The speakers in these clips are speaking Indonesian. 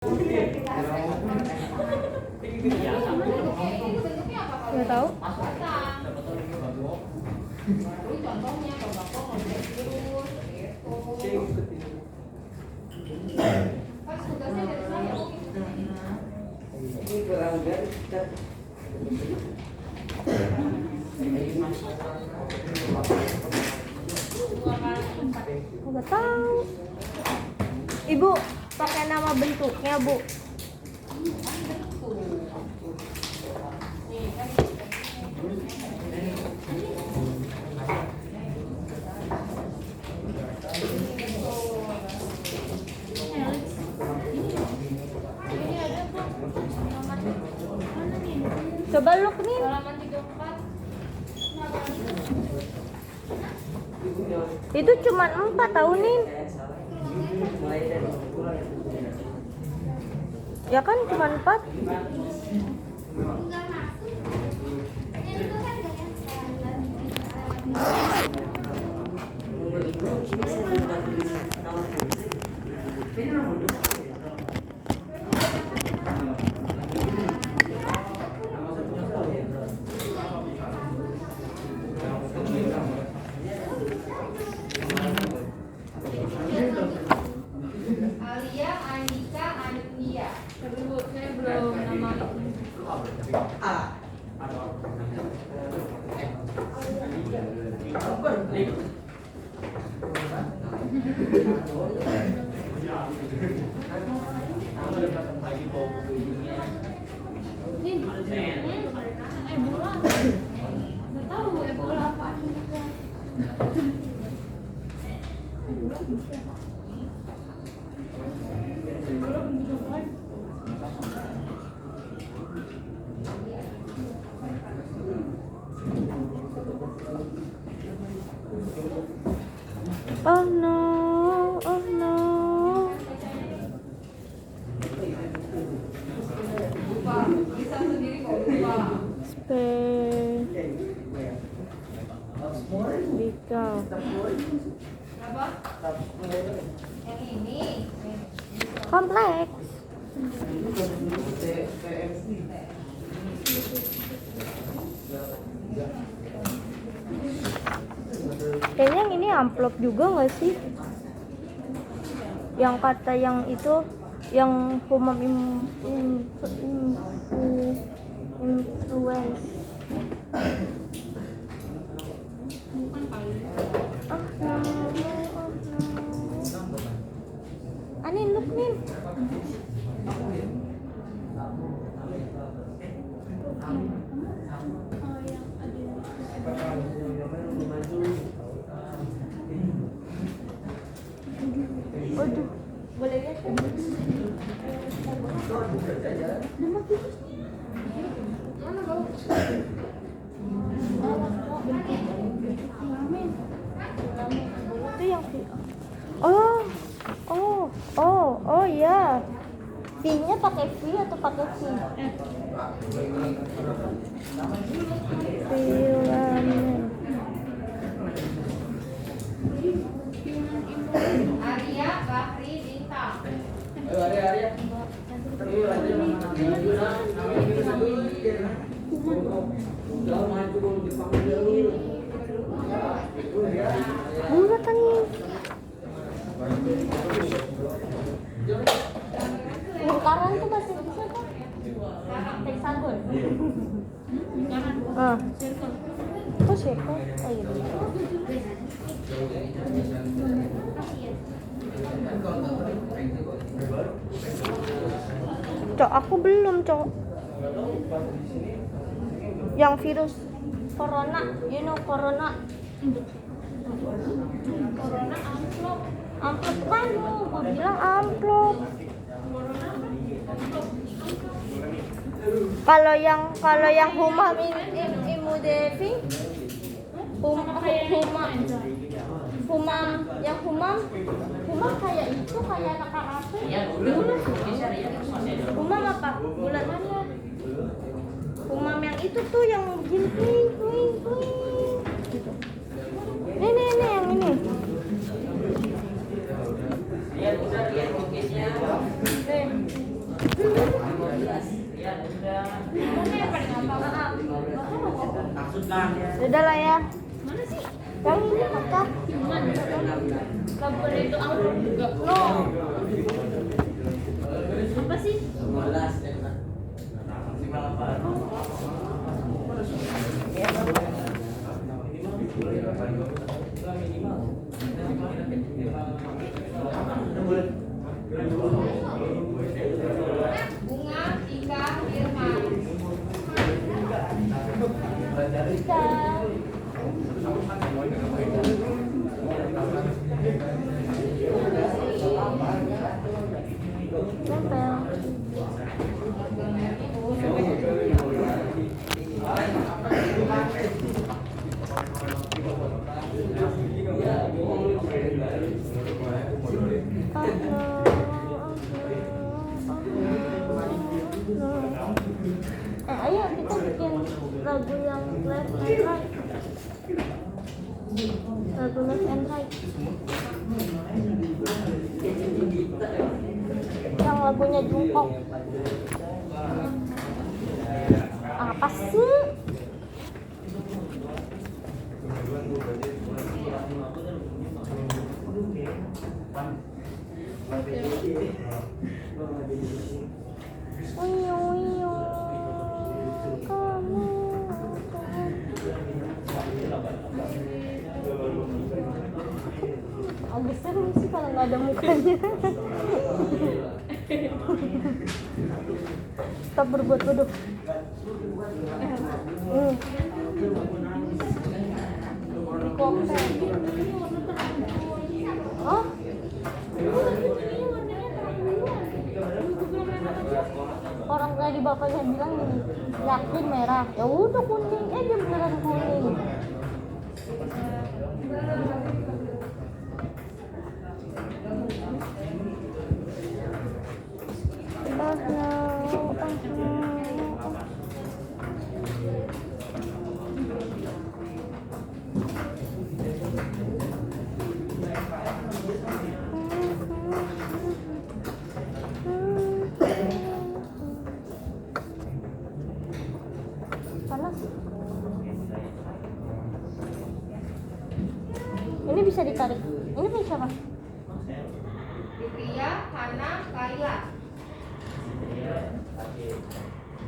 Nggak tahu. Contohnya kalau bapak ngomong terus, pas tugasnya dari saya. Ini kurang garis. Nggak tahu. Ibu pakai nama bentuknya, Bu. Coba look nih. Halaman 34. Itu cuma 4 tahun nih. Ya kan cuma 4. Alia, Andika, Andia. Tapi Bu, saya belum nama. Ebola. Nggak tahu Ebola apa. Oh no, oh no. Lupa. Bisa sendiri kok lupa. Dika. Apa? Yang ini. Kompleks. Kayaknya yang ini amplop juga nggak sih? Yang kata yang itu, yang humam influence. Bukan kali. Oh no, oh no. Anin, look nih. Aduh, boleh lihat kan? Nama virus nih. Mana bau? Itu yang oh ya. V-nya pakai V atau pakai V? Filament. Arya, Bahri, Bintang. Murah kan nih. Lingkaran tuh masih bisa kan? Hexagon. Ah. Kok circle? Oh iya. Cok, aku belum, Cok. Yang virus corona, you know corona. Corona amplop. Amplop kan, gue bilang amplop. Kalau yang humam imudevi, humam kayak itu, kayak anak KKP. Humam apa? Bulan mana? Humam yang itu tuh yang gini, kuing. Ini yang ini. Nih. Udah lah ya. Mana sih? Yang ini apa? Mana? Kabel itu amplop juga. No. Apa sih? Bunga Ika Firman. Bisa. Nempel. Ayo kita bikin lagu yang left and right. Lagu left and right. Yang lagunya Jungkook. Apa sih? Wiyo wiyo kamu. Agak seru sih kalau nggak ada mukanya. Stop berbuat bodoh. Dikompel. Oh? Orang tadi bapaknya bilang gini, yakin merah. Ya udah kuning, dia beneran kuning. Panas. Ini bisa ditarik. Ini punya siapa? Fitria, Hana, Kaila.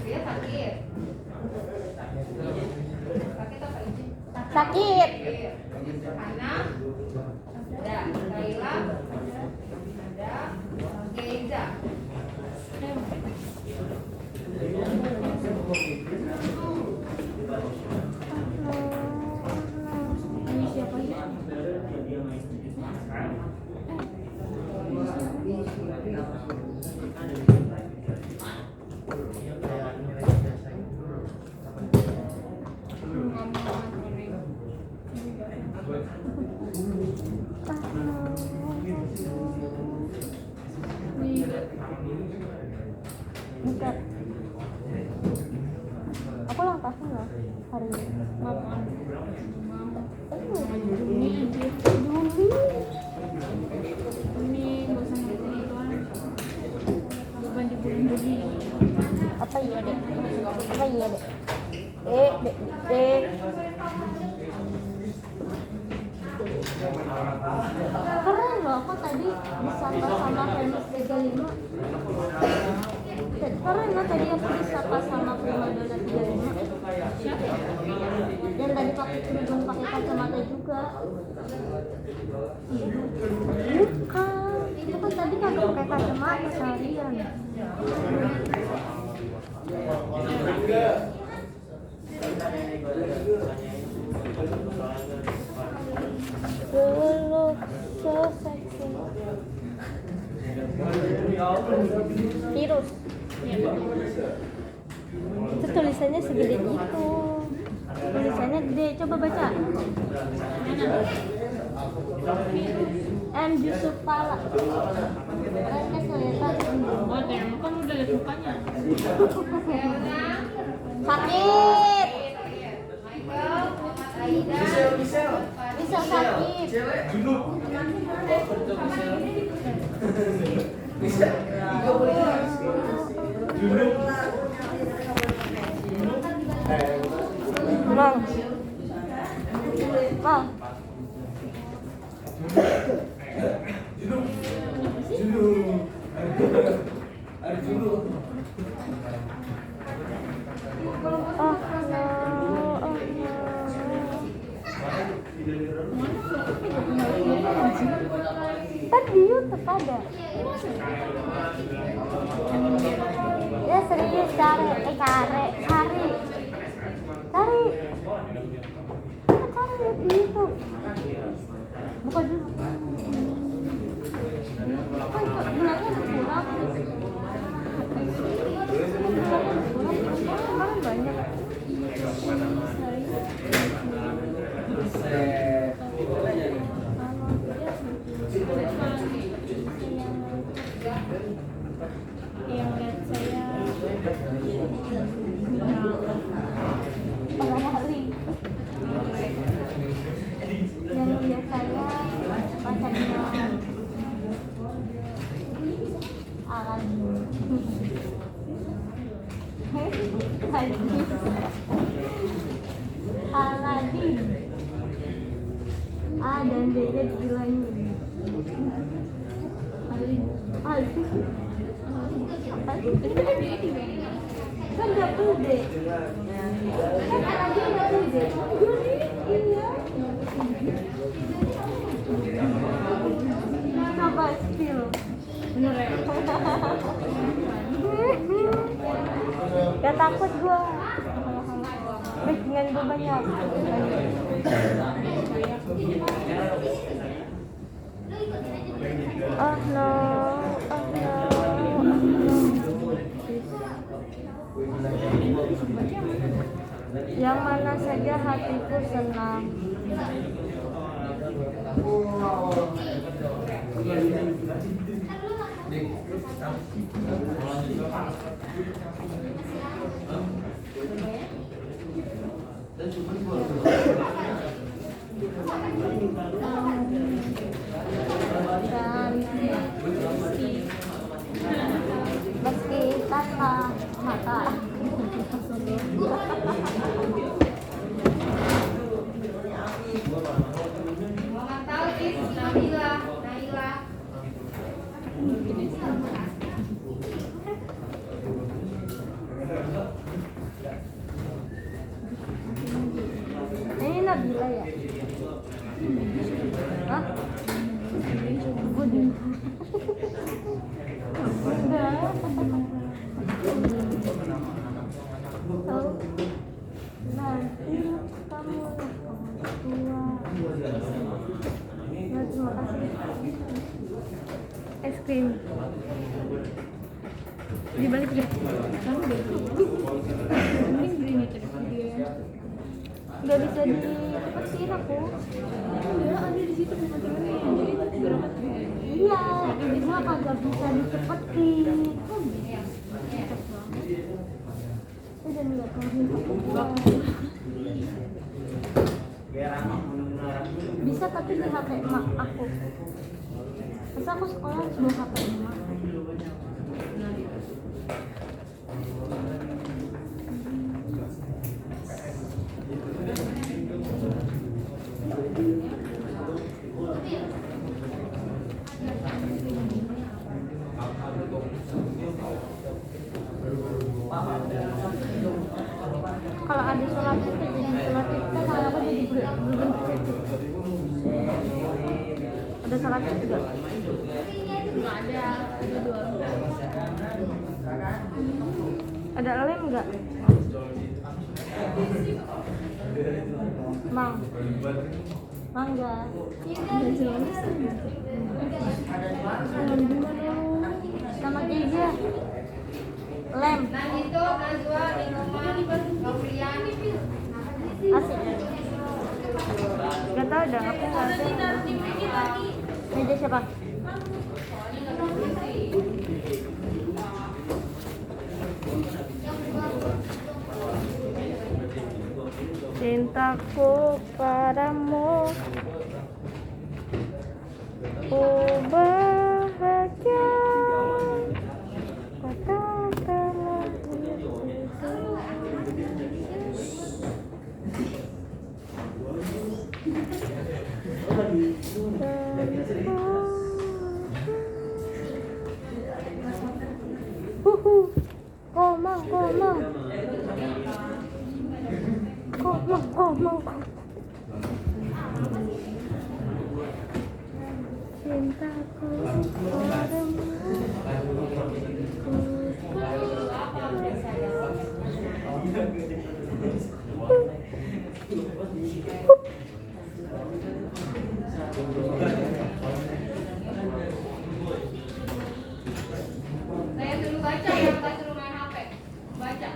Dia sakit. Sakit apa ini? Sakit. Hana, ada. Kaila, ada. Keiza. Ini siapa ya? Bukan. Aku ulang tahun loh hari ini. Mama. Juli. Ini nggak usah ngerti itu bukan di bulan Juli. Apa iya dek? Apa iya dek? Dek. Keren loh, aku tadi disapa sama Hermes 35. Keren loh tadi aku disapa sama Primadona 35. Dan tadi pakai kerudung, pakai kacamata juga. Bukan, itu kan tadi kagak pakai kacamata seharian. You look so sexy. Virus. Itu tulisannya segede itu. Tulisannya gede, coba baca. M. Yusuf Pala. Kayaknya kelihatan. Oh, jangan kan udah lihat mukanya. Sakit. Michael, Aida, Bisa sakit. Bang. Oh no, oh no. Kan di YouTube ada. Ya serius cari, cari. Cari di YouTube. Buka dulu. Kan bilangnya kurang. Kemarin banyak. Yang lihat saya Yang lihat saya pacarnya Aladin. A dan D nya dihilangin. Alin. Apa sih? Kan double D. Kan Aladin double D. Iya. Coba spill. bener ya. Gak takut gua. Bikinan gua banyak. Oh no, oh no. Yang mana saja hatiku senang. Dan meski tanpa mata. Ini Nabila ya? Hah? Enggak. Tahu? Nanti kamu tua. Nah, terima kasih. Es krim. Dibalik deh. Kamu deh. Mending beli nih tadi dia. Gak bisa dicepetin aku. Iya, ada di situ pematiannya. Jadi itu berapa? Iya, bisa kagak bisa dicepetin. Udah nggak tahu. Bisa tapi di HP emak aku. Masa aku sekolah harus bawa HP emak. Kalau ada sholat itu jadi sholat itu kan kalau aku jadi belum ada sholat itu juga Nggak ada dua. ada lem nggak mang mangga sama aja lem asik nggak tahu dah aku nggak tahu meja siapa cintaku padamu bahagia katakanlah Komang. Cintaku padamu. Saya dulu baca ya, bukan suruh main HP. Baca.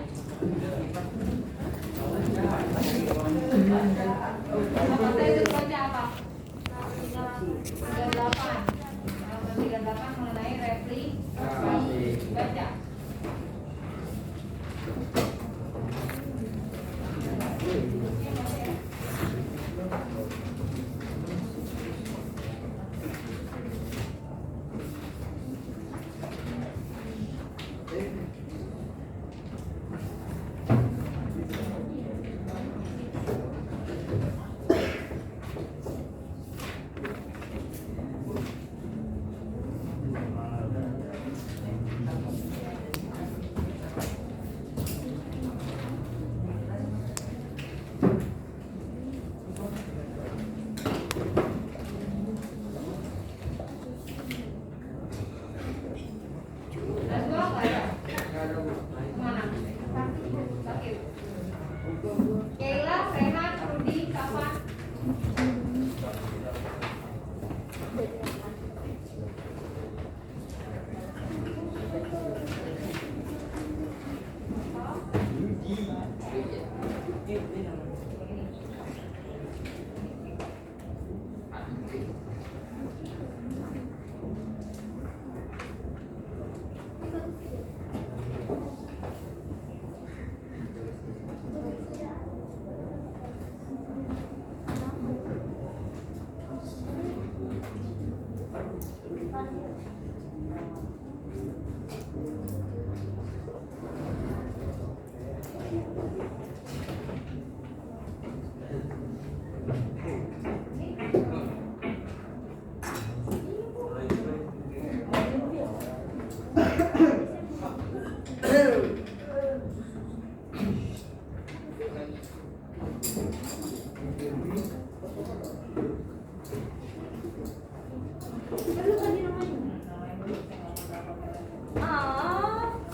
Apa saya dulu baca apa? 38. Halaman 38 mengenai replikasi. Baca. Keila, Rehan, Rudi, kapan?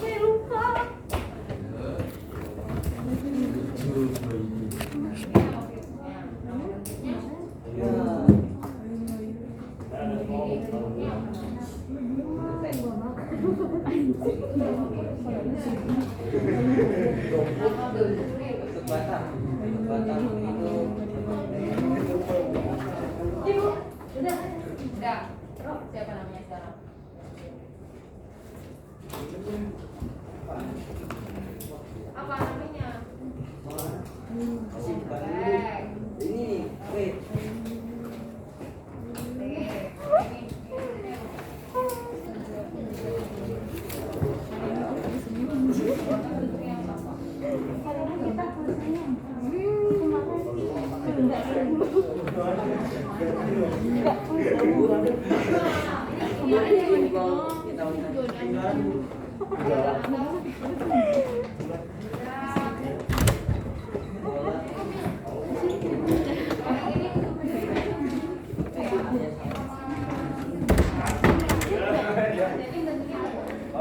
Saya lupa. Batang Ibu, udah. Siapa namanya sekarang? Apa namanya? masih bukan dulu. Baik. Ini wait.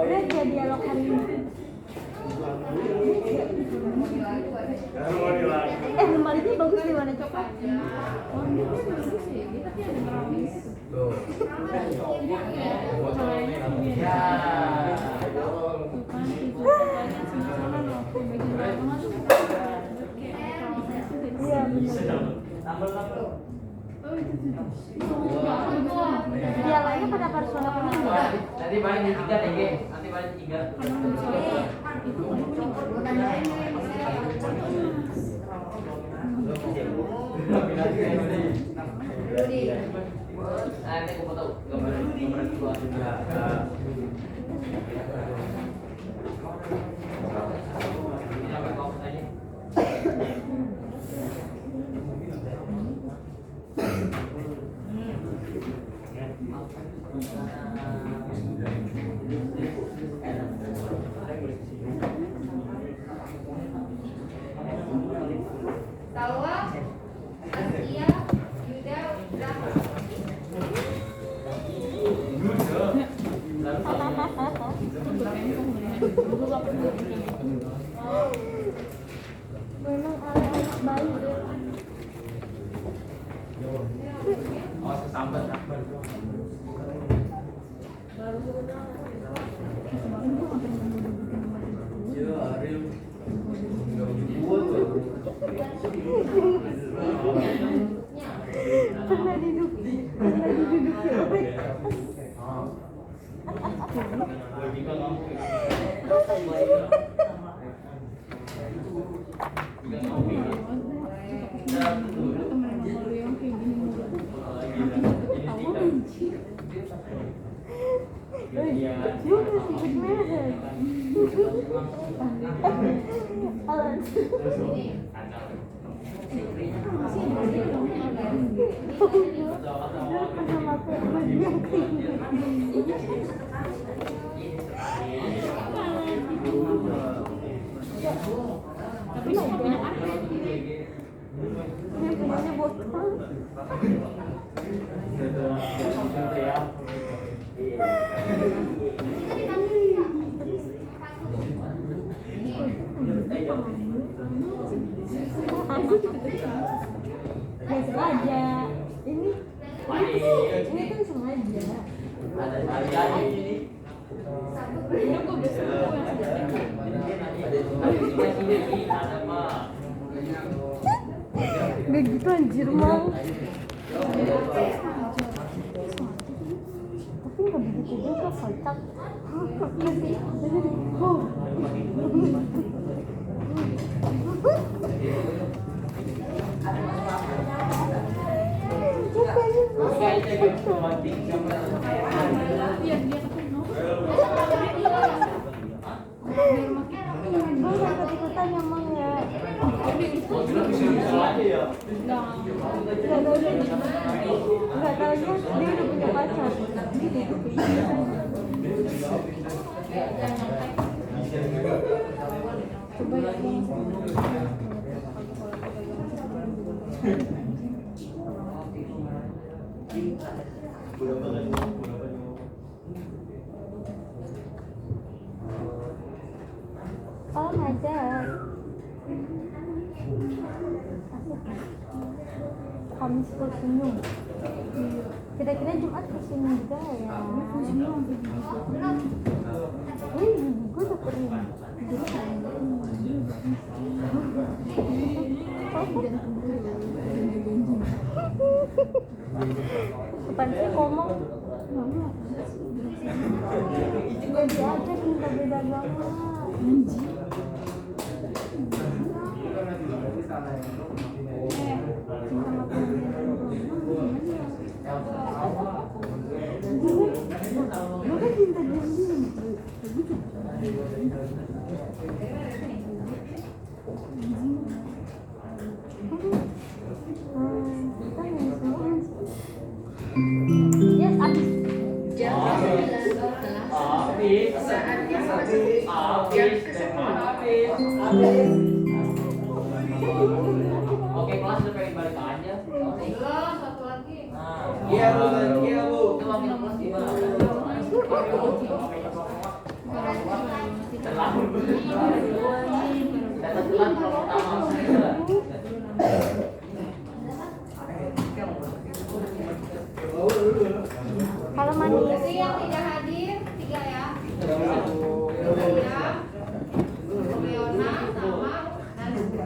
Udah dia dialog hari ini. Kembalinya bagus di warna coklat. Iya benar. Dialognya pada persona kuning. Nanti balik di 3 deh, Ge. Nanti balik di 3. Nanti aku foto gambar dua. Gue gak pernah kayak gitu. Memang anak bayi. Oh, sambat. Ya, Ariel. Enggak buat tuh. Pernah didudukin. Temen sama lu yang kayak gini mulu. Lu masih ikut merek. Alan. Pernah pakai baju yang kayak gini. Tapi semua punya kartu. Dia punyanya botol. Ya sengaja. Ini kan sengaja. Ada saya ini. Ini gue udah semua yang sedang. Ada mah. Gak gitu anjir mang. Tapi nggak begitu juga kocak. Biar dia ketemu. Gue gak ikut-ikutan ya mang ya. Gak taunya dia udah punya pacar. Coba ya. Oh ngajak. Kamis senyum. Kira-kira Jumat senyum juga ya. Gue udah pernah. Kapan sih ngomong? Gue diajak minta beda agama. Yes, abis. Oke, kelas udah pengen balik aja. Belum, satu lagi. Iya, Bu. Iya, Bu. Itu wakil kelas gimana? Terlalu. Datang telat kalau pertama. Kalau manis. Jadi yang tidak hadir, 3 ya. Ya. Leona sama Nanda.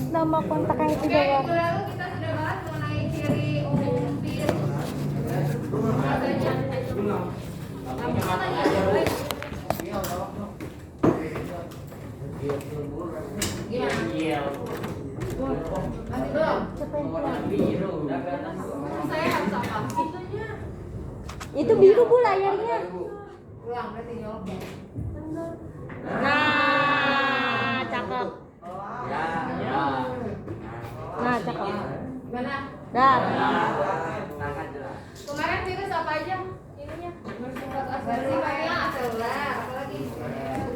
Nama kontak yang Oke, tidak ya. minggu lalu kita sudah bahas mengenai ciri umum virus. Adanya. Tapi katanya baik. Gimana? Iya. Masih belum? Siapa yang bilang? Biru udah kelihatan. Saya harus apa? Itunya. Itu biru bu layarnya. Ulang, berarti jawab ya. Nah, cakep. Ya, ya. Nah, cakep. Gimana? Dah. Tangan jelas. Kemarin virus apa aja? Ininya. Versinya aseluler. Apalagi?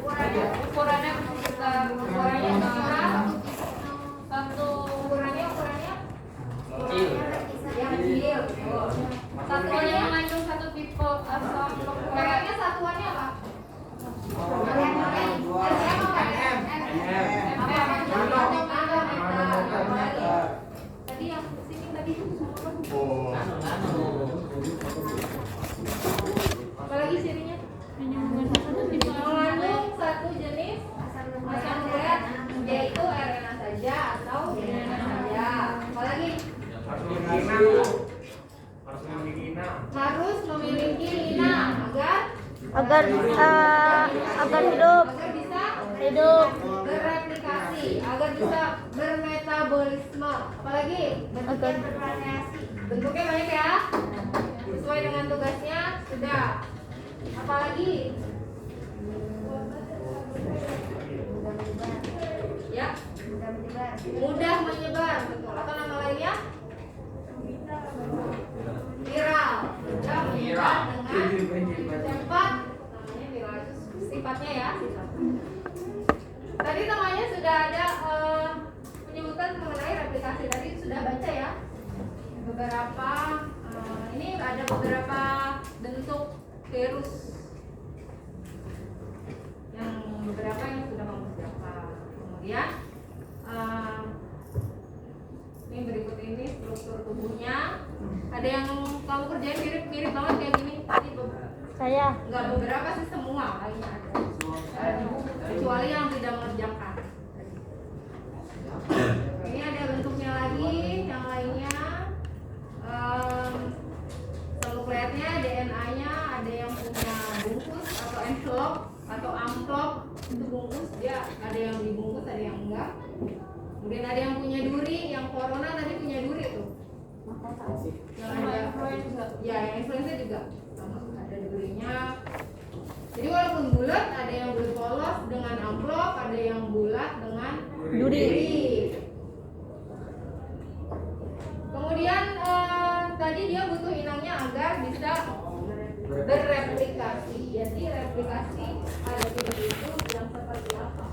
Ukurannya ukurannya satu ukurannya Kecil. Ambil. Satuannya mengandung satu tipe asam nukleotida. Mereknya satuannya apa? Tadi yang sini tadi. Apalagi cirinya? Mengandung satu jenis asam nukleat, yaitu RNA saja atau DNA saja. Apalagi? Harus memiliki inang agar hidup agar bisa bereplikasi, agar bisa bermetabolisme. Apalagi? agar Bentuknya banyak ya. Sesuai dengan tugasnya sudah. Apalagi? Ya. Mudah menyebar, betul. Atau nama lainnya? Viral. Mudah menyebar dengan cepat. Namanya viral itu sifatnya ya. Tadi namanya sudah ada menyebutkan mengenai replikasi. Tadi sudah baca ya. Beberapa ini ada beberapa bentuk virus yang beberapa yang sudah mengerjakan. Kemudian ini berikut ini struktur tubuhnya. Ada yang kamu kerjain mirip banget kayak gini. Tadi saya enggak beberapa sih, semua lainnya ada. Kecuali yang tidak mengerjakan. Ini ada bentuknya lagi, yang lainnya. Nukleatnya, DNA-nya ada yang punya bungkus atau envelope atau amplop, itu bungkus, dia ada yang dibungkus, ada yang enggak. Kemudian ada yang punya duri, yang corona tadi punya duri tuh. Yang ada influenza, ya yang influenza juga sama, ada durinya. Jadi walaupun bulat, ada yang bulat polos dengan amplop, ada yang bulat dengan duri. Kemudian tadi dia butuh inangnya agar bisa bereplikasi. Jadi replikasi ada tipe itu yang seperti apa?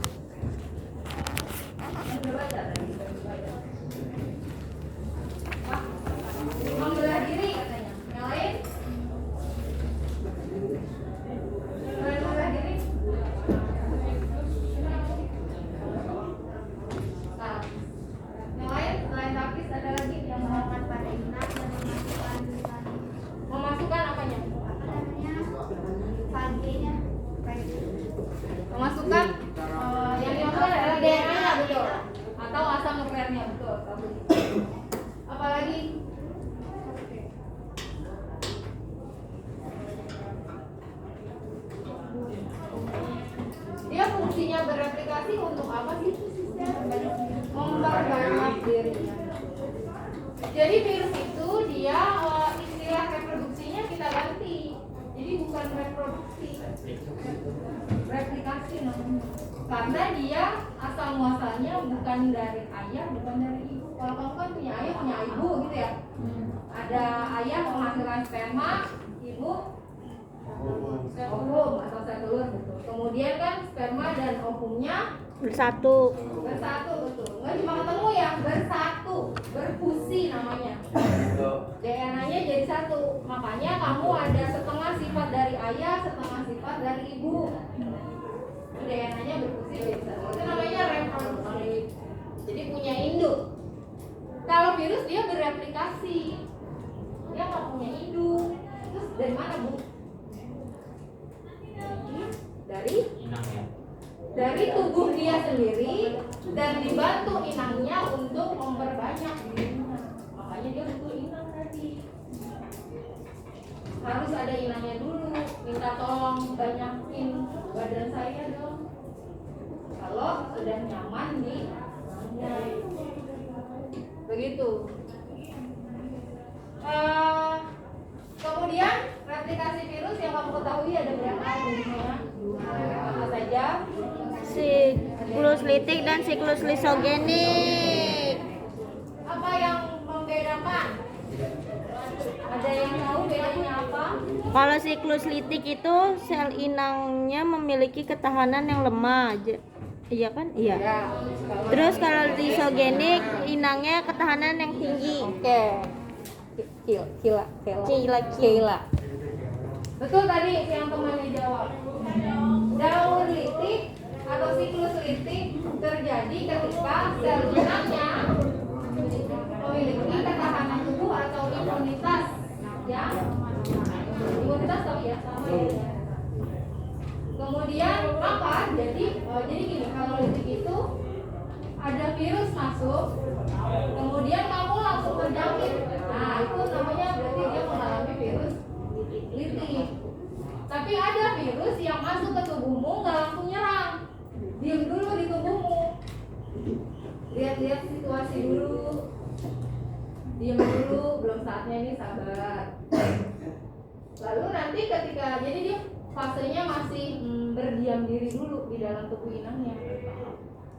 Sudah baca tadi? Membelah diri katanya. Yang lain? Membelah diri? Nah, yang lain selain tapis ada lagi yang melakukan pada inang dan memasukkan apanya? Memasukkan yang dimasukkan adalah DNA-nya, betul, atau asam nukleatnya, betul. Apalagi? Dia fungsinya bereplikasi untuk apa sih? Memperbanyak dirinya. Jadi virus itu dia istilah reproduksinya kita ganti. Jadi bukan reproduksi, replikasi namanya. Karena dia asal muasalnya bukan dari ayah, bukan dari ibu. Kalau kamu kan punya ayah, punya ibu gitu ya. Ada ayah menghasilkan sperma, ibu ovum atau sel telur gitu. Kemudian kan sperma dan ovumnya bersatu, betul. Nggak cuma ketemu ya, bersatu, berfusi namanya. DNA-nya jadi satu. Makanya kamu ada setengah sifat dari ayah, setengah sifat dari ibu. DNA-nya berfusi jadi satu. Itu namanya reproduksi. Jadi punya induk. Kalau virus dia bereplikasi, dia nggak punya induk. Terus dari mana, Bu? Dari Inang ya. dari tubuh dia sendiri dan dibantu inangnya untuk memperbanyak dirinya. Makanya dia butuh inang tadi. Harus ada inangnya dulu. Minta tolong banyakin badan saya dong. Kalau sudah nyaman di inangnya. Begitu. Kemudian replikasi virus yang kamu ketahui ada berapa jenisnya? Apa saja? siklus litik dan siklus lisogenik. Apa yang membedakan? Ada yang tahu bedanya apa? Kalau siklus litik itu sel inangnya memiliki ketahanan yang lemah. Iya kan? Iya. Ya. Terus kalau lisogenik inangnya ketahanan yang tinggi. Oke. Kila. Betul tadi yang temannya jawab. Daun litik atau siklus litik terjadi ketika sel inangnya memiliki ketahanan tubuh atau imunitas, ya. Imunitas tahu ya, sama ya. Kemudian maka jadi gini, kalau litik itu ada virus masuk, kemudian kamu langsung terjangkit. Nah, itu namanya berarti dia mengalami virus litik. Tapi ada virus yang masuk ke tubuhmu nggak langsung nyerang, diam dulu di tubuhmu, lihat-lihat situasi dulu, diam dulu, belum saatnya nih, sabar. Lalu nanti ketika jadi dia fasenya masih berdiam diri dulu di dalam tubuh inangnya.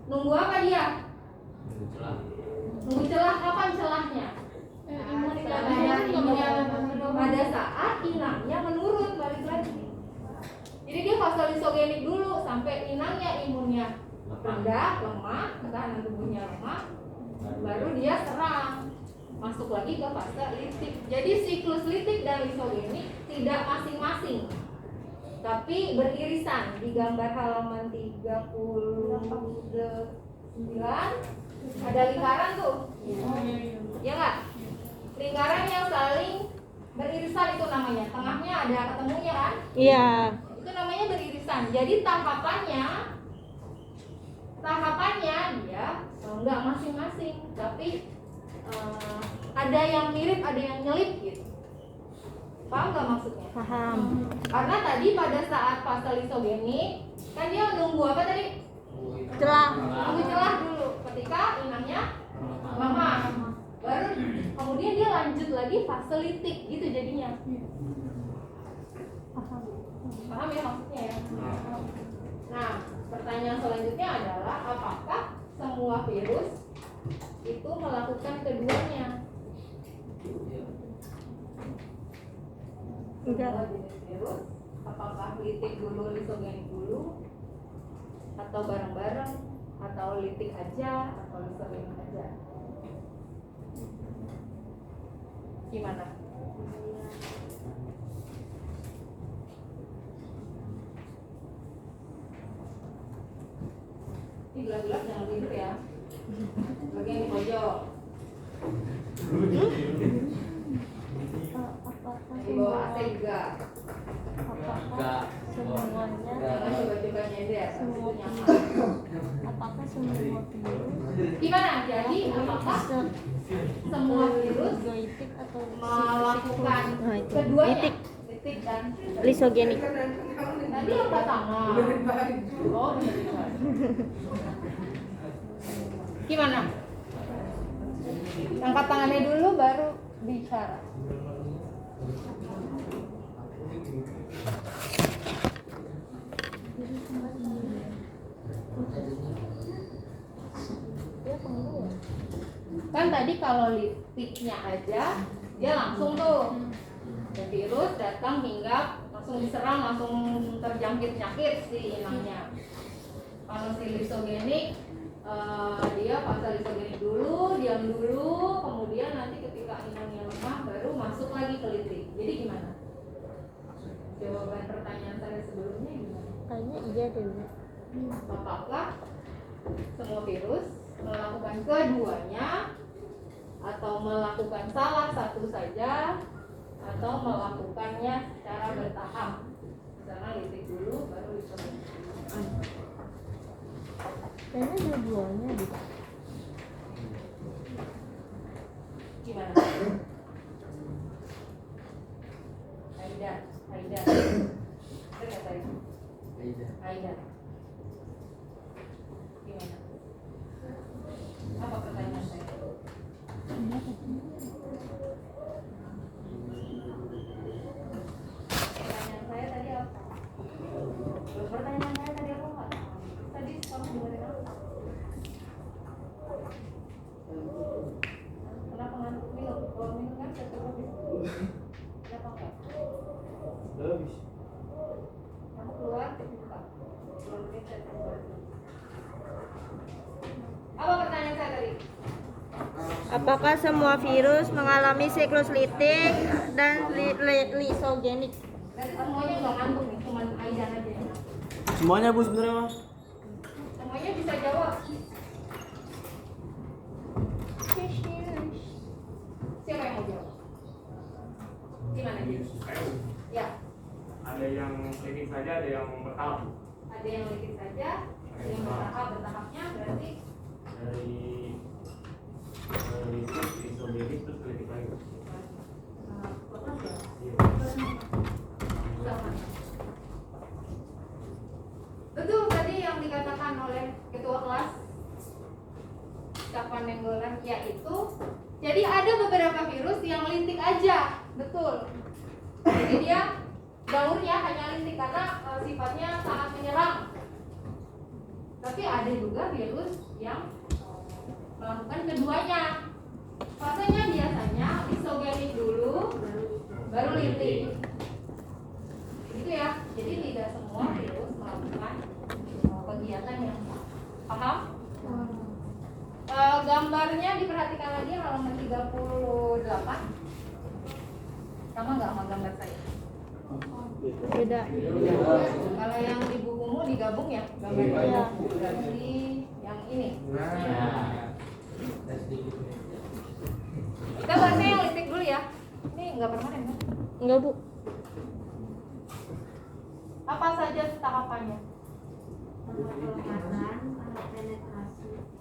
Nunggu apa dia? Nunggu celah. Kapan celahnya? Pada saat inangnya menurun, balik lagi. Jadi dia fase lisogenik dulu sampai inangnya imunnya rendah, lemah, ketahanan tubuhnya lemah, baru dia serang, masuk lagi ke fase litik. Jadi siklus litik dan lisogenik tidak masing-masing, tapi beririsan. Di gambar halaman 39 ada lingkaran tuh, ya nggak? Lingkaran yang saling beririsan itu namanya. Tengahnya ada ketemunya kan? Iya. Itu namanya beririsan. Jadi tahapannya dia nggak masing-masing, tapi ada yang mirip, ada yang nyelip gitu. Paham nggak maksudnya? Paham. Karena tadi pada saat fase lisogenik kan dia nunggu apa tadi? Celah. Nunggu celah dulu ketika inangnya lemah. Baru kemudian dia lanjut lagi fase litik gitu jadinya. Paham ya maksudnya ya? Nah, pertanyaan selanjutnya adalah apakah semua virus itu melakukan keduanya? Semua jenis virus, apakah litik dulu, lisogenik dulu, atau bareng-bareng, atau litik aja, atau lisogenik aja? Gimana? Ini gelap-gelap jangan tidur ya. Bagian di pojok. Di bawah AC juga. Apakah semuanya? Jangan coba-coba nyender. Semua apakah semua virus Gimana? Jadi apakah semua virus lisogenik atau melakukan Nah, itu. keduanya? Litik dan lisogenik? tadi angkat tangan. Oh, benar. Gimana? Angkat tangannya dulu baru bicara. Kan tadi kalau litiknya aja dia langsung tuh virus datang hinggap, langsung diserang, langsung terjangkit penyakit si inangnya. Kalau si lisogenik dia fase lisogenik dulu, diam dulu, kemudian nanti ketika inangnya lemah baru masuk lagi ke litik. Jadi gimana? Jawaban pertanyaan saya sebelumnya gimana? Kayaknya iya deh. Apakah semua virus melakukan keduanya atau melakukan salah satu saja atau melakukannya secara bertahap? Misalnya litik dulu baru lisogenik. Kayaknya dua-duanya deh. Gimana? Aida. Benar tadi? Aida. Gimana? Apa pertanyaan saya? Pertanyaan saya tadi apa? Pertanyaan saya tadi apa, Pak? Tadi kamu dengerin apa? Kenapa ngantuk minum? Kalau minum kan saya coba kenapa enggak? Habis. Kamu keluar, buka. Belum menit saya coba. Apa pertanyaan saya tadi? Apakah semua virus mengalami siklus litik dan lisogenik? Dan semuanya nggak ngantuk nih, cuma Aidan aja. Semuanya Bu sebenarnya Mas. Semuanya bisa jawab. Siapa yang mau jawab? Gimana? Ya, Ada yang klinik saja, ada yang bertahap. ada yang likit saja, ada yang bertahapnya berarti Dari isogenik terus klinik lagi. Iya. sama. Betul tadi yang dikatakan oleh ketua kelas Capan Nenggolan, yaitu jadi ada beberapa virus yang lintik aja, betul. Jadi dia jalurnya hanya lintik karena sifatnya sangat menyerang. Tapi ada juga virus yang melakukan keduanya. Fasenya biasanya isogenik dulu, baru lintik. Gitu ya. Jadi tidak semua virus melakukan kegiatan yang sama. Paham? Gambarnya diperhatikan lagi halaman 38. Sama nggak sama gambar saya? Beda. Kalau yang di bukumu digabung ya gambarnya. Iya. Berarti yang ini. Kita bahasnya yang litik dulu ya. Ini nggak permanen kan? Enggak, Bu. Apa saja tahapannya?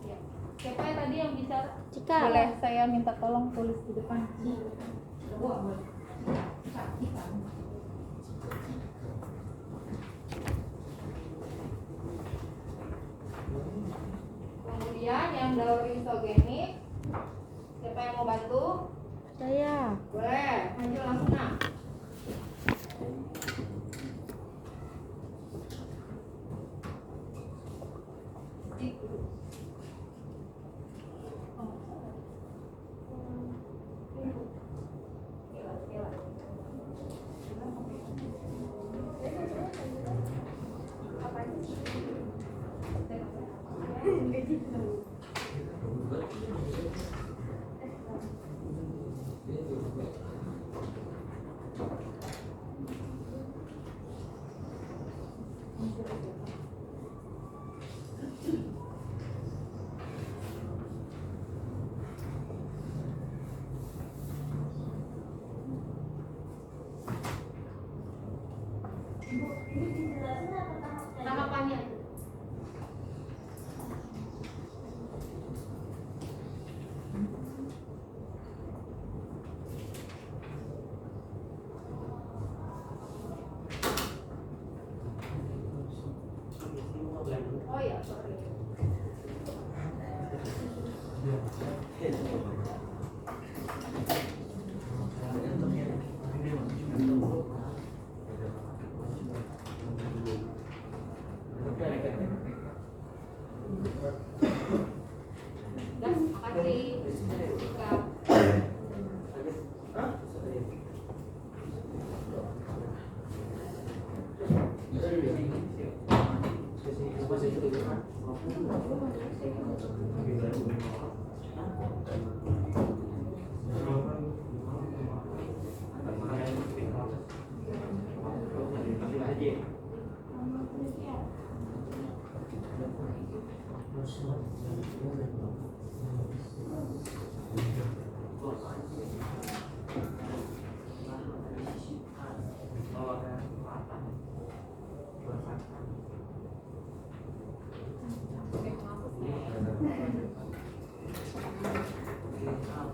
Ya. Siapa yang tadi yang bicara? Cika. Boleh saya minta tolong tulis di depan. Boleh. Cika. Kemudian yang daur isogenik, siapa yang mau bantu? Saya. Boleh, maju langsung nah. Tahapannya. Oh ya, sorry. Dah, makasih. Sikap.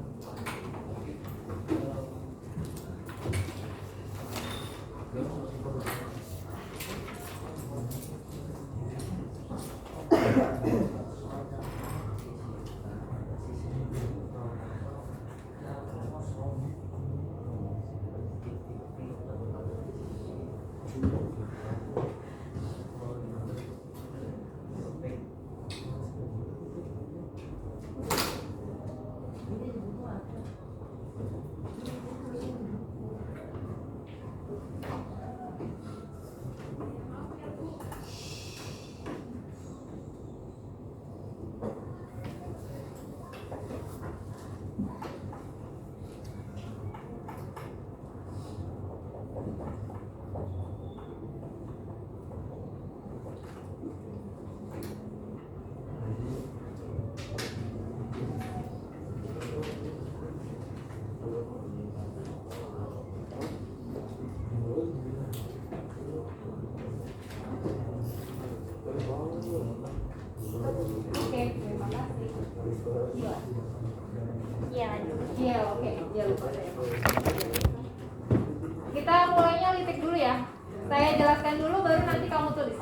Saya jelaskan dulu baru nanti kamu tulis.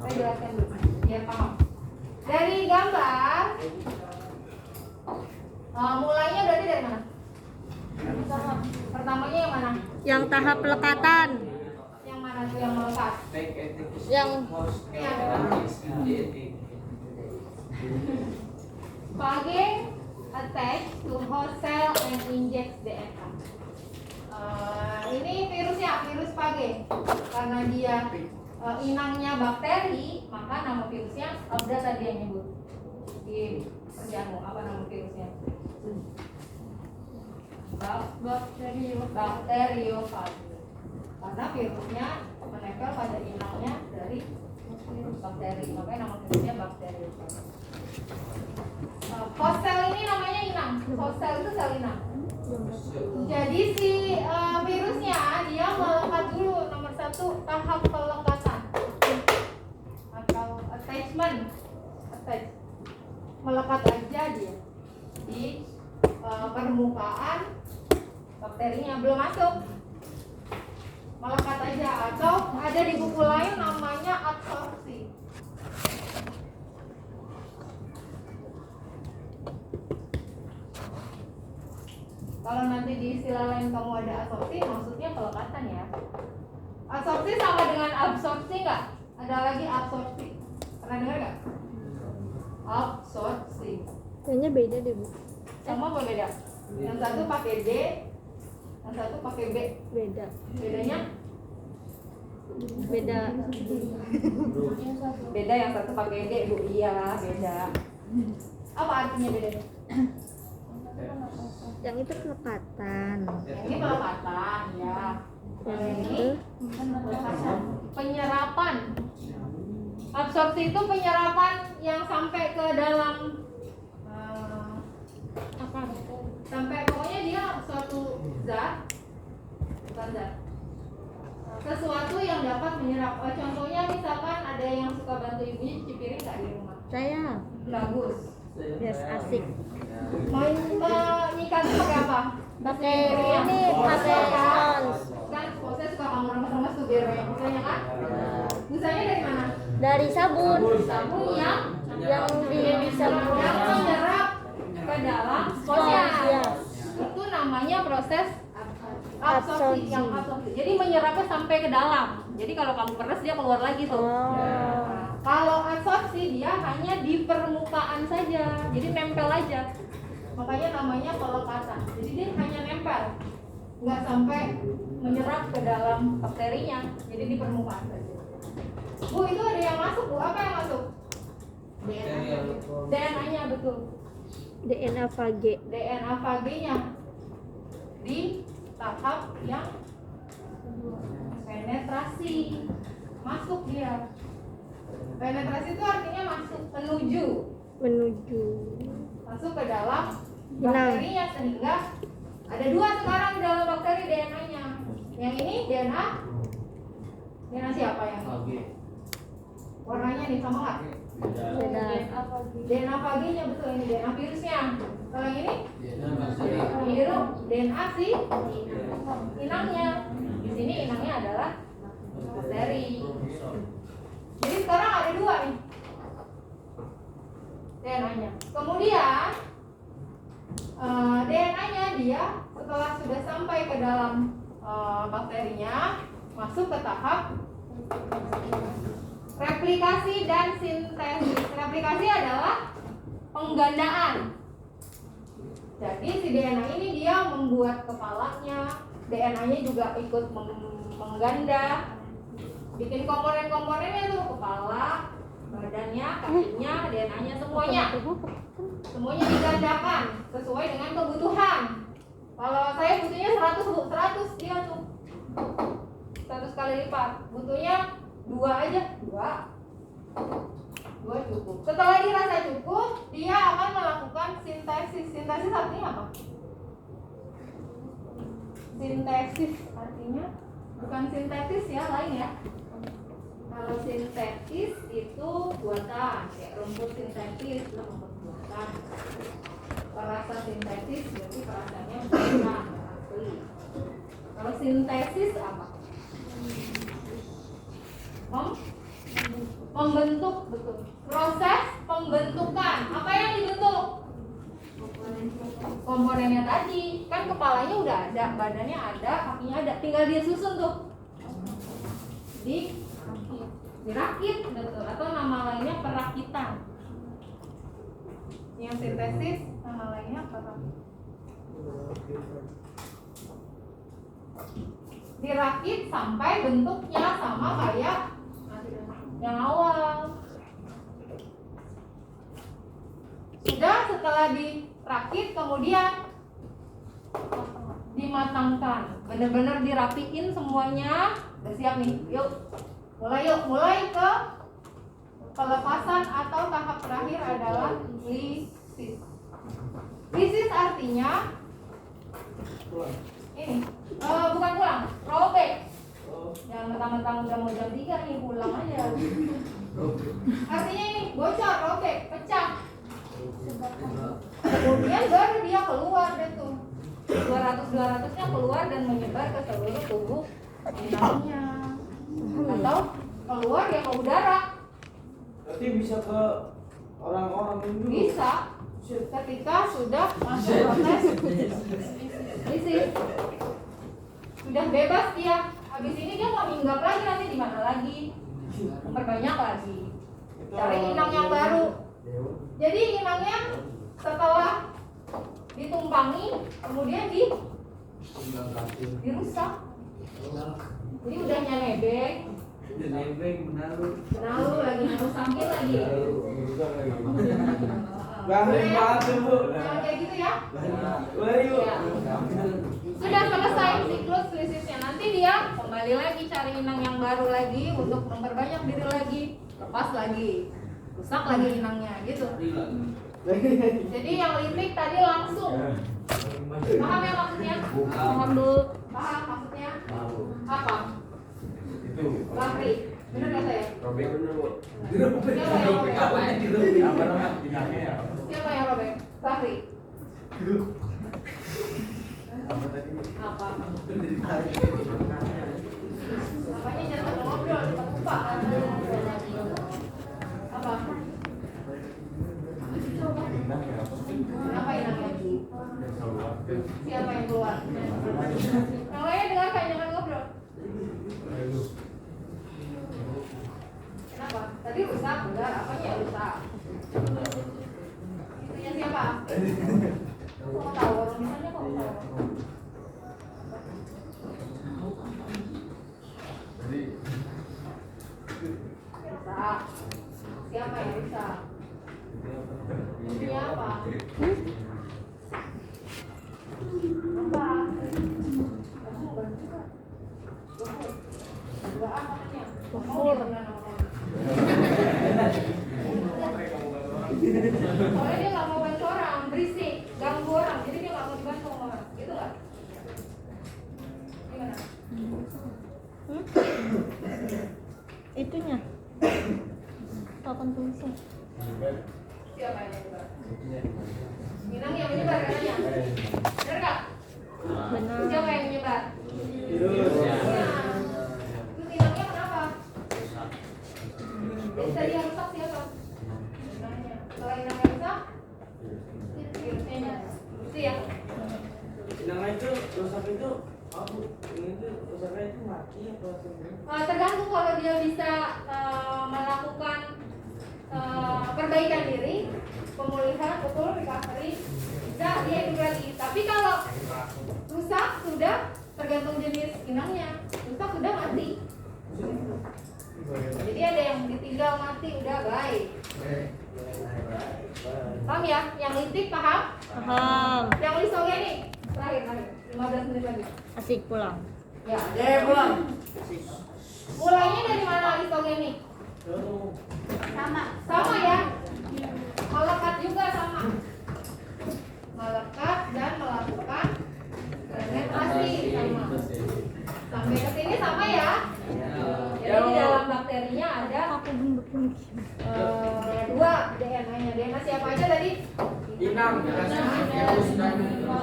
Saya jelaskan dulu biar paham. Dari gambar mulainya berarti dari mana? Pertamanya yang mana? Yang tahap pelekatan. Yang mana tuh yang melekat? Yang Phage attach to host cell and inject DNA. Ini virusnya, virus Phage. Karena dia inangnya bakteri, maka nama virusnya Abda tadi yang nyebut di kerjaanmu. Apa nama virusnya? Bakteriophage. Karena virusnya menempel pada inangnya dari bakteri, makanya nama virusnya bakteriophage. Host cell ini namanya inang. Host cell itu sel inang. Jadi si virusnya dia melekat dulu, nomor 1 tahap pelekatan atau attachment. Melekat aja dia di permukaan bakterinya, belum masuk. Melekat aja, atau ada di buku lain namanya absorpsi. Kalau nanti di istilah lain kamu ada absorpsi, maksudnya pelekatan ya. Absorpsi sama dengan absorpsi nggak? Ada lagi absorpsi. Pernah dengar nggak? Absorpsi. kayaknya beda deh, Bu. Sama apa beda? Yang satu pakai D, yang satu pakai B. Beda. Bedanya? Beda. Beda, yang satu pakai D, Bu. Iya, beda. Apa artinya bedanya? Yang itu pelekatan. Yang ini pelekatan, ya. Yang Yang ini itu penyerapan. Absorpsi itu penyerapan yang sampai ke dalam apa? sampai pokoknya dia suatu zat, bukan zat, sesuatu yang dapat menyerap. Contohnya misalkan ada yang suka bantu ibunya cuci piring nggak di rumah? Saya. Bagus. Yes, asik. Main nyikat itu pakai apa? Pakai ini, pakai spons. Kan saya suka kamu remes-remes tuh biar banyak busanya kan? Busanya dari mana? Dari sabun. Sabun yang Bisa yang menyerap ke dalam spons. sponsnya. Ya. Itu namanya proses absorpsi. Yang absorpsi. Jadi menyerapnya sampai ke dalam. Jadi kalau kamu peres dia keluar lagi tuh. Oh. Nah, kalau absorpsi dia hanya di permukaan saja. Jadi nempel aja. Makanya namanya pelekatan. Jadi dia hanya nempel. Nggak sampai menyerap ke dalam bakterinya. Jadi di permukaan saja. Bu, itu ada yang masuk, Bu. Apa yang masuk? DNA-nya betul. DNA phage. DNA phage-nya di tahap yang penetrasi. Masuk dia. Penetrasi itu artinya masuk, Menuju. masuk ke dalam Inang. bakterinya, sehingga ada 2 sekarang di dalam bakteri DNA-nya. Yang ini DNA siapa yang warnanya nih sama nggak? Beda. DNA phage-nya betul, ini DNA virusnya. Kalau yang ini biru, DNA si inangnya. Di sini inangnya adalah bakteri. Jadi sekarang ada 2 nih DNA-nya. Kemudian DNA-nya dia setelah sudah sampai ke dalam bakterinya, masuk ke tahap replikasi dan sintesis. Replikasi adalah penggandaan. Jadi si DNA ini dia membuat kepalanya, DNA-nya juga ikut mengganda, bikin komponen-komponennya tuh, kepala, badannya, kakinya, DNA-nya semuanya. Semuanya digandakan sesuai dengan kebutuhan. Kalau saya butuhnya 100 dia tuh 100 kali lipat. Butuhnya 2 aja, 2 cukup. Setelah dirasa cukup, dia akan melakukan sintesis. Sintesis artinya apa? Sintesis artinya bukan sintetis ya, lain ya. Kalau sintetis itu buatan, kayak rumput sintetis itu rumput buatan. Perasa sintetis berarti perasanya buatan, asli. Kalau sintesis apa? Membentuk, betul. Proses pembentukan. Apa yang dibentuk? Komponennya tadi. Kan kepalanya udah ada, badannya ada, kakinya ada. Tinggal dia susun tuh. Dirakit, betul. Atau nama lainnya perakitan. Yang sintesis nama lainnya perakitan. Dirakit sampai bentuknya sama kayak yang awal. Sudah, setelah dirakit kemudian dimatangkan, benar-benar dirapiin semuanya. Udah siap nih, yuk mulai ke pelepasan atau tahap terakhir adalah lisis. Lisis artinya ini bukan pulang, robek. Yang mentang-mentang udah mau jam 3 nih, pulang aja. Artinya ini bocor, robek, pecah. Kemudian baru dia keluar deh tuh. 200-200-nya keluar dan menyebar ke seluruh tubuh inangnya. Atau keluar ya ke udara. Berarti bisa ke orang-orang juga. Bisa. Ketika sudah masuk proses lisis. Sudah bebas dia. Habis ini dia mau hinggap lagi nanti di mana lagi? Memperbanyak lagi. Cari inang yang baru. Jadi inangnya setelah ditumpangi kemudian dirusak. Jadi udahnya nebeng. Benalu lagi ngerusangin lagi. Bahaya banget tuh, Bu. Jangan kayak gitu ya. Boleh, Bu. Ya. Sudah selesai siklus lisisnya, nanti dia kembali lagi cari inang yang baru lagi untuk memperbanyak diri lagi, lepas lagi, rusak lagi inangnya gitu. Jadi yang litik tadi langsung. Paham ya maksudnya? Paham, Bu. Paham maksudnya? Apa? Itu. Lari. Bener gak saya? Robek bener, Bu. Siapa yang robek? Apa namanya? Dinamnya ya. Siapa yang robek? Lari. Apa tadi? Apa? Apanya jangan ngobrol, lupa. Apa? Kenapa inangnya? Siapa yang keluar? Yang lainnya dengarkan, jangan ngobrol. Kenapa? Tadi rusak, enggak? Apanya rusak? Itunya siapa? Kok tahu? Misalnya kok tahu? Rusak. Siapa yang rusak? Itunya apa? Apa? Kamu bantu gak? Enggak ah katanya. Mau dia beneran sama kamu. Soalnya dia gak mau bantu orang, berisik, ganggu orang, jadi dia gak mau dibantu sama orang, gitu gak? Gimana? Itunya. Papan tulisnya. Siapa yang menyebar? Minang yang menyebar katanya? Bener gak? Benar. Siapa yang menyebar? Terus. Ya. Terus inangnya kenapa? Jadi tadi yang rusak siapa? Inangnya. Kalau inangnya rusak, virusnya. Itu ya? Inangnya itu, rusak itu, aku ini tuh rusaknya itu mati atau sembuh? Tergantung kalau dia bisa melakukan perbaikan diri, pemulihan, betul, recovery, bisa dia hidup lagi. Tapi kalau rusak sudah tergantung jenis inangnya, rusak sudah mati. Jadi ada yang ditinggal mati udah baik. Paham ya? Yang litik paham? Paham. Yang lisogenik terakhir 15 menit lagi. Asik pulang. Ya. Pulang. Mulainya dari mana lisogenik? Sama ya. Melekat juga sama. Melekat dan melakukan penetrasi sama. Sampai ke sini sama ya. Jadi di dalam bakterinya ada Aku bentuk dua DNA-nya. DNA siapa aja tadi? Inang.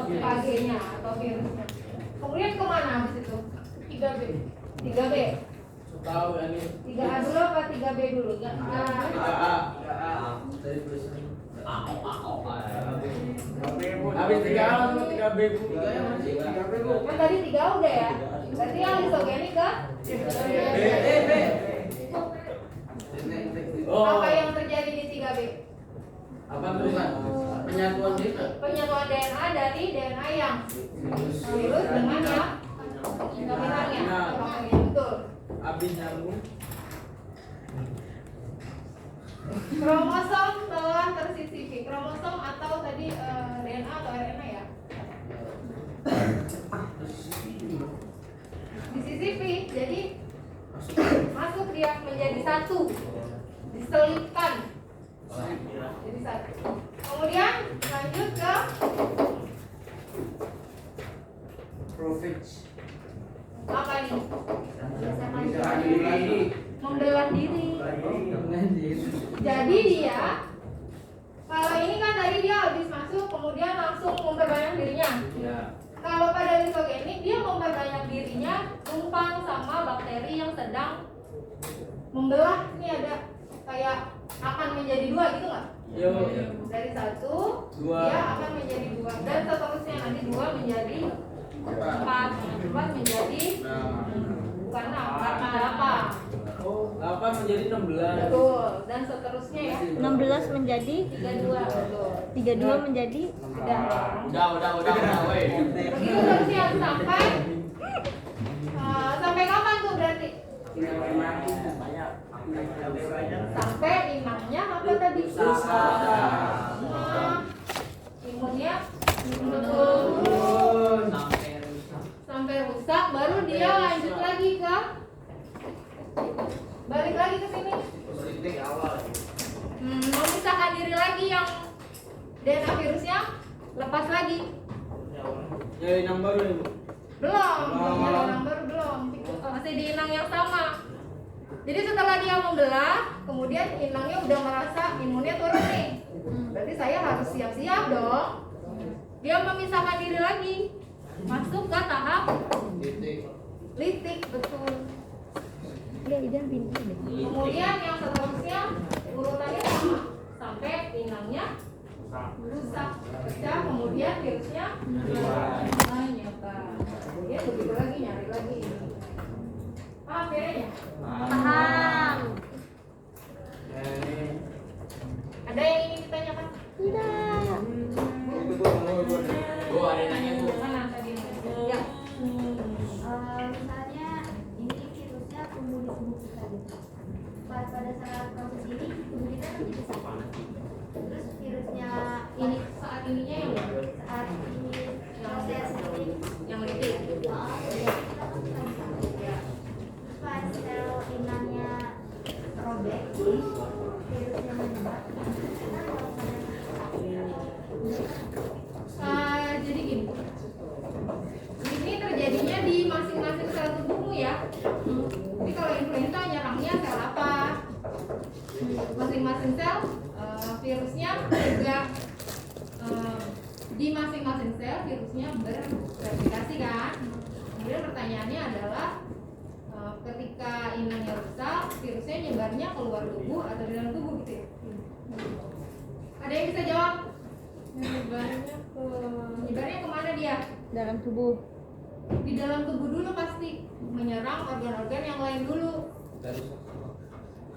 KG-nya atau virusnya. Kemudian kemana habis itu? 3B. 3B. Tahu ini. 3A dulu apa 3B dulu? 3A. 3A. Dari tulisan. Habis 3A langsung 3B Bu. 3A masih 3B Bu. Kan tadi 3 udah ya? Berarti yang isogenik ke? B. Apa yang terjadi di 3B? Apa tulisan? Penyatuan DNA. Penyatuan DNA dari DNA yang virus dengan yang inangnya. Oke, betul. Habis nyambung. Kromosom telah tersisipi. Kromosom atau tadi DNA atau RNA ya? Disisipi, jadi masuk dia menjadi satu, diselipkan jadi satu. Kemudian lanjut ke Profits. apa nih? Lagi. Membelah diri. Jadi dia kalau ini kan tadi dia habis masuk kemudian langsung memperbanyak dirinya. Ya. Kalau pada lisogenik dia memperbanyak dirinya numpang sama bakteri yang sedang membelah. Ini ada kayak akan menjadi dua gitu nggak? Yo. Dari satu Dua. dia akan menjadi dua dan seterusnya nanti dua menjadi empat, empat menjadi bukan enam karena apa? Oh, 8 menjadi 16. Betul dan seterusnya ya. 16 menjadi 32 betul. 32 menjadi Udah, woi. Begitu terusnya sampai sampai kapan tuh berarti? Sampai inangnya apa tadi? Imunnya betul. Sampai rusak baru dia lanjut lagi ke balik lagi ke sini. Memisahkan diri lagi yang DNA virusnya lepas lagi. Jadi inang baru nih Bu. Belum orang baru belum. Masih di inang yang sama. Jadi setelah dia membelah, kemudian inangnya udah merasa imunnya turun nih. Berarti saya harus siap-siap dong. Dia memisahkan diri lagi. Masuk ke tahap litik, betul. ya Ida pintar deh. Kemudian yang seterusnya urutannya sama sampai inangnya rusak, pecah, kemudian virusnya menyebar. Kemudian begitu lagi nyari lagi. Paham bedanya? Paham. Ada yang ingin ditanyakan? Tidak. Gua ada nanya Bu. Mana tadi? Ya. Misalnya ini virusnya tumbuh di tubuh kita gitu. Pada saat proses ini tubuh kita kan jadi sakit. Terus virusnya Ini saat ininya yang saat ini proses ini yang litik. kita kan bukan sakit. Ya. Terus pas sel inangnya robek, virusnya menyebar. Kita kalau Jadi gini. Ini terjadinya di masing-masing sel tubuhmu ya. Jadi kalau influenza nyerangnya sel apa? Masing-masing sel virusnya juga di masing-masing sel virusnya bereplikasi kan. Kemudian pertanyaannya adalah ketika inangnya rusak, virusnya nyebarnya keluar tubuh atau di dalam tubuh gitu ya? Ada yang bisa jawab? Nyebarnya kemana dia? Dalam tubuh. Di dalam tubuh dulu pasti, menyerang organ-organ yang lain dulu.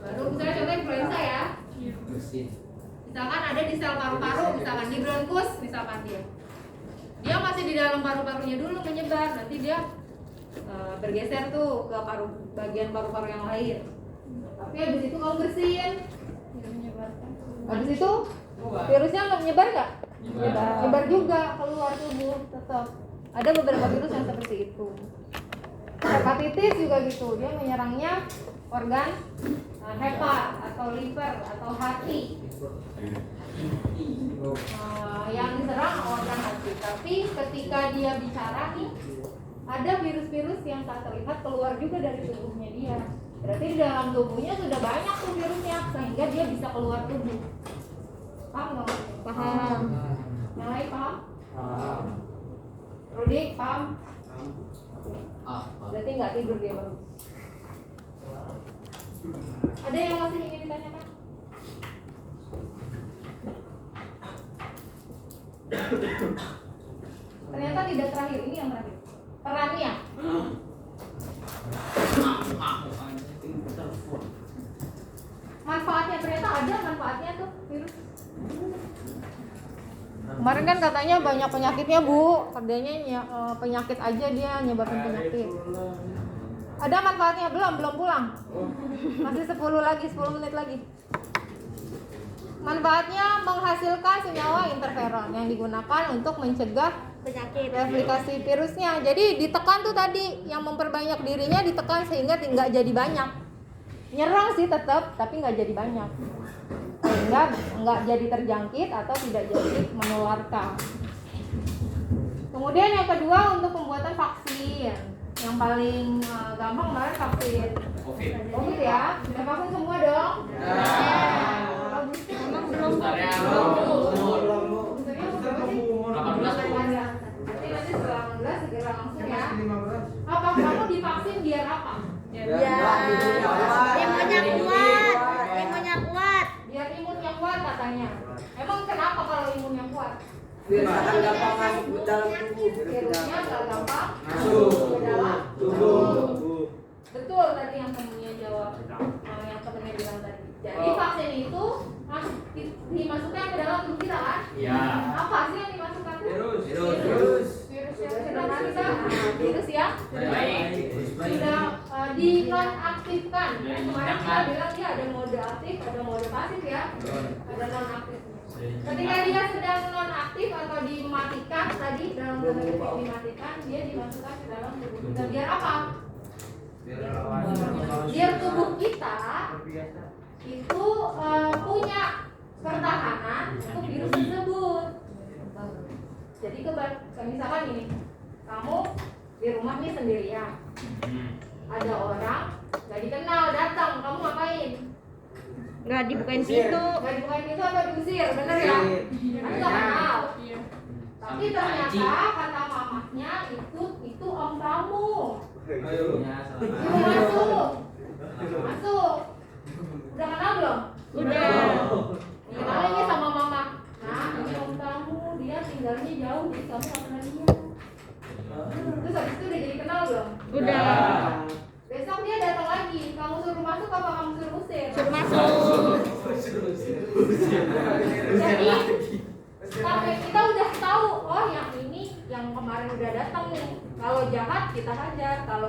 Baru misalnya contoh influenza ya. Misalkan ada di sel paru-paru, misalkan di bronkus, misalkan dia masih di dalam paru-parunya dulu menyebar, nanti dia bergeser tuh ke bagian paru-paru yang lain. Tapi habis itu kamu bersihin, habis itu virusnya nggak menyebar nggak? Menyebar juga keluar tubuh tetap. Ada beberapa virus yang seperti itu. Hepatitis juga gitu, dia menyerangnya organ hepar atau liver atau hati. Yang diserang organ hati. Tapi ketika dia bicara nih, ada virus-virus yang tak terlihat keluar juga dari tubuhnya dia. Berarti di dalam tubuhnya sudah banyak tuh virusnya sehingga dia bisa keluar tubuh. Paham nggak? Paham. Yang lain paham? Rudi paham? Berarti nggak tidur dia baru. Ada yang masih ingin ditanyakan? Ternyata tidak terakhir, ini yang terakhir. Perannya. Manfaatnya, ternyata ada manfaatnya tuh virus. Kemarin kan katanya banyak penyakitnya Bu, kerjanya penyakit aja dia nyebabin penyakit. Ada manfaatnya belum pulang. Masih 10 menit lagi. Manfaatnya menghasilkan senyawa interferon yang digunakan untuk mencegah Penyakit. replikasi virusnya. Jadi ditekan tuh tadi, yang memperbanyak dirinya ditekan sehingga nggak jadi banyak. Nyerang sih tetap, tapi nggak jadi banyak. Sehingga nggak jadi terjangkit atau tidak jadi menularkan. Kemudian yang kedua untuk pembuatan vaksin. Yang paling gampang kemarin vaksin COVID ya. Sudah vaksin semua dong? Emang belum. Boosternya Boosternya 18 nanti setelah 18 segera langsung ya. Apa kamu divaksin biar apa? Ya. Imunnya kuat. Imunnya kuat. Biar imunnya kuat katanya. Emang kenapa kalau imunnya kuat? Biar gampang masuk ke dalam tubuh. Virusnya nggak gampang Masuk ke dalam tubuh. Betul tadi yang temennya jawab, yang temennya bilang tadi. Jadi vaksin itu dimasukkan ke dalam tubuh kita kan? Iya. Apa sih yang dimasukkan? Virus. Virus yang sudah mati kan? Virus ya? Sudah dinonaktifkan. Kemarin kita bilang dia ada mode aktif, ada mode pasif ya, ada nonaktif. Ketika dia sedang nonaktif atau dimatikan tadi dalam tanda kutip dimatikan, dia dimasukkan ke dalam tubuh kita. Biar apa? Biar tubuh kita itu punya pertahanan untuk virus tersebut. Jadi misalkan ini, kamu di rumah nih sendirian, ada orang nggak dikenal datang, kamu ngapain? Nggak dibukain pintu. Nggak dibukain pintu atau diusir, bener ya? Kan nggak kenal. Tapi ternyata kata mamahnya itu om kamu. Yuk masuk. Udah kenal belum? Udah. Kenalin ya sama mama. Nah, ini om kamu, dia tinggalnya jauh, jadi kamu nggak kenal dia. Terus habis itu udah jadi kenal belum? Udah. Besok dia datang lagi, kamu suruh masuk apa kamu suruh usir? Suruh masuk. Jadi sampai kita udah tahu, oh yang ini yang kemarin udah datang nih. Kalau jahat kita hajar, kalau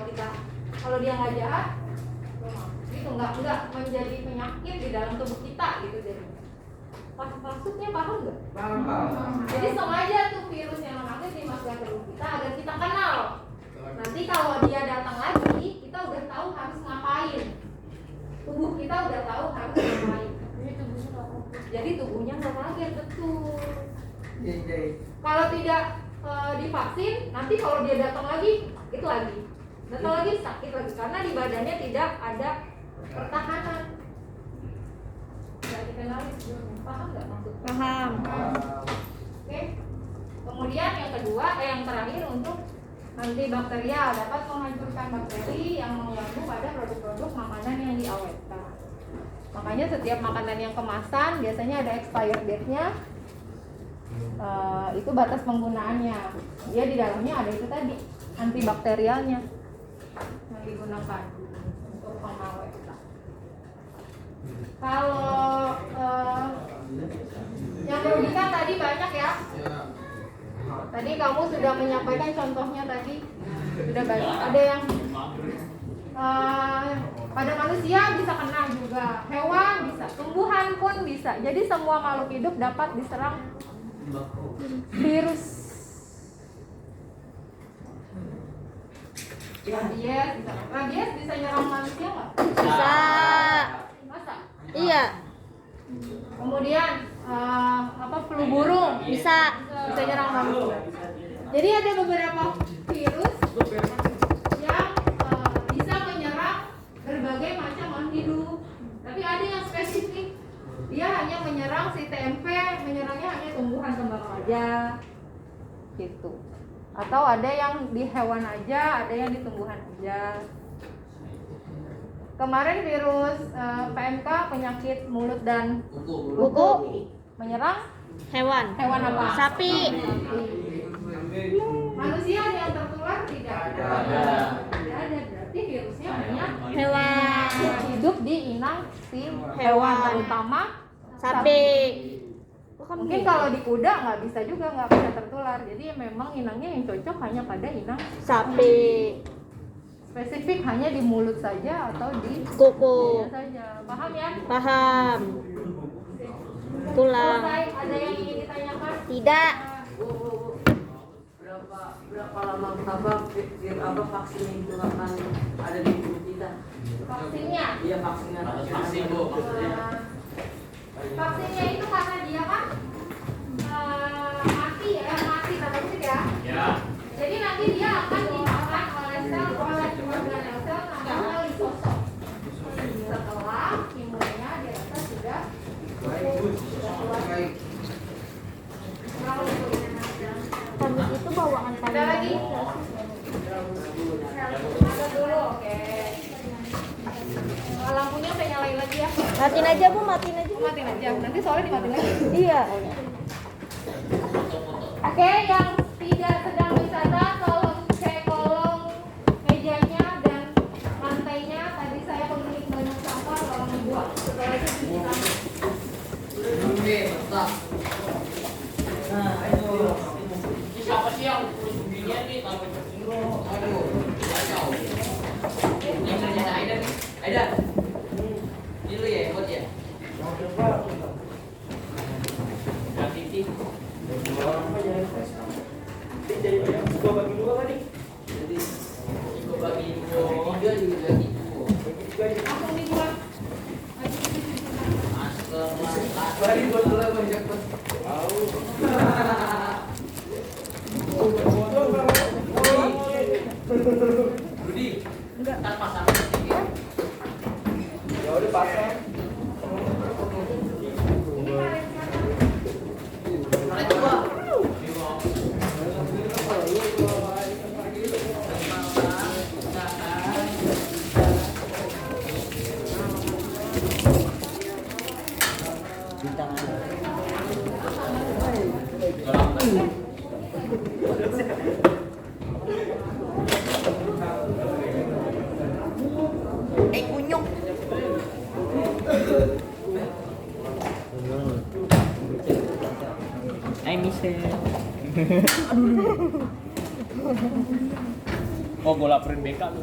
dia nggak jahat, itu nggak menjadi penyakit di dalam tubuh kita gitu deh. Maksudnya paham nggak? Paham. Jadi sengaja tuh virus yang nonaktif dimasukkan ke tubuh kita agar kita kenal. Nanti kalau dia datang lagi, kita udah tahu harus ngapain. Tubuh kita udah tahu harus ngapain. Jadi tubuhnya nggak kaget, betul. Kalau tidak divaksin, nanti kalau dia datang lagi, itu lagi. Datang lagi sakit lagi karena di badannya tidak ada pertahanan. Nggak dikenali sebelumnya. Paham nggak maksudnya? Paham. Oke. Kemudian yang kedua, yang terakhir untuk antibakterial dapat menghancurkan bakteri yang mengganggu pada produk-produk makanan yang diawetkan. Makanya setiap makanan yang kemasan biasanya ada expired date-nya. Itu batas penggunaannya. Dia di dalamnya ada itu tadi antibakterialnya yang digunakan untuk pengawetkan. Kalau yang merugikan tadi banyak ya. Tadi kamu sudah menyampaikan contohnya tadi sudah banyak. Ada yang pada manusia bisa kena juga, hewan bisa, tumbuhan pun bisa. Jadi semua makhluk hidup dapat diserang virus. Rabies bisa nyerang manusia nggak? Bisa. Masa? Iya. Kemudian flu burung Bisa. bisa nyerang manusia. Jadi ada beberapa virus yang bisa menyerang berbagai macam makhluk hidup. Tapi ada yang spesifik, dia hanya menyerang si TMP, menyerangnya hanya tumbuhan kembang aja, gitu. Atau ada yang di hewan aja, ada yang di tumbuhan aja. Kemarin virus PMK penyakit mulut dan Kuku. menyerang Hewan. hewan apa? Sapi. Manusia ada yang tertular tidak? Tidak ada. Tidak ada, berarti virusnya banyak Hewan. hidup di inang si hewan, terutama Sapi. mungkin kalau di kuda nggak bisa juga, nggak bisa tertular. Jadi memang inangnya yang cocok hanya pada inang Sapi. spesifik, hanya di mulut saja atau di Kuku. saja. Paham ya? Paham. Tulang. Selesai. Ada yang ingin ditanyakan? Tidak. Berapa lama vaksin itu akan ada di tubuh kita? Vaksinnya? Iya vaksinnya. Vaksin, Bu. Vaksinnya itu karena dia kan mati tanda kutip ya. Ya. Jadi nanti dia akan dimakan oleh organel sel namanya lisosom. Setelah imunnya dirasa sudah Habis itu bawaan ada kalian. lagi? Ada dulu, oke. Lampunya saya nyalain lagi ya. Matiin aja Bu, matiin aja. Matiin aja. Nanti soalnya dimatiin lagi. Iya. Oke, yang tidak sedang wisata tolong cek kolong mejanya dan lantainya. Tadi saya pemilik banyak sampah, tolong dibuang. Setelah itu cuci tangan. Oke, mantap. Nah, itu. Ini siapa sih yang tulis beginian nih? Tanpa tersinggung. Aduh, kacau. Ini kerjaan Aida nih. Aida. Ini lu ya, buat ya? Mau coba. Dan titik. Jadi gua bagi dua kan nih. Jadi Ikut bagi dua. tiga juga gitu. Langsung dibuang. Masker, masker. Bagi buat dulu banyak buat. Rudi. Ntar pasang titik ya. Ya udah pasang. Ini karet siapa? Mulai coba. Kunyuk. Michelle. Oh, gue laporin BK lu.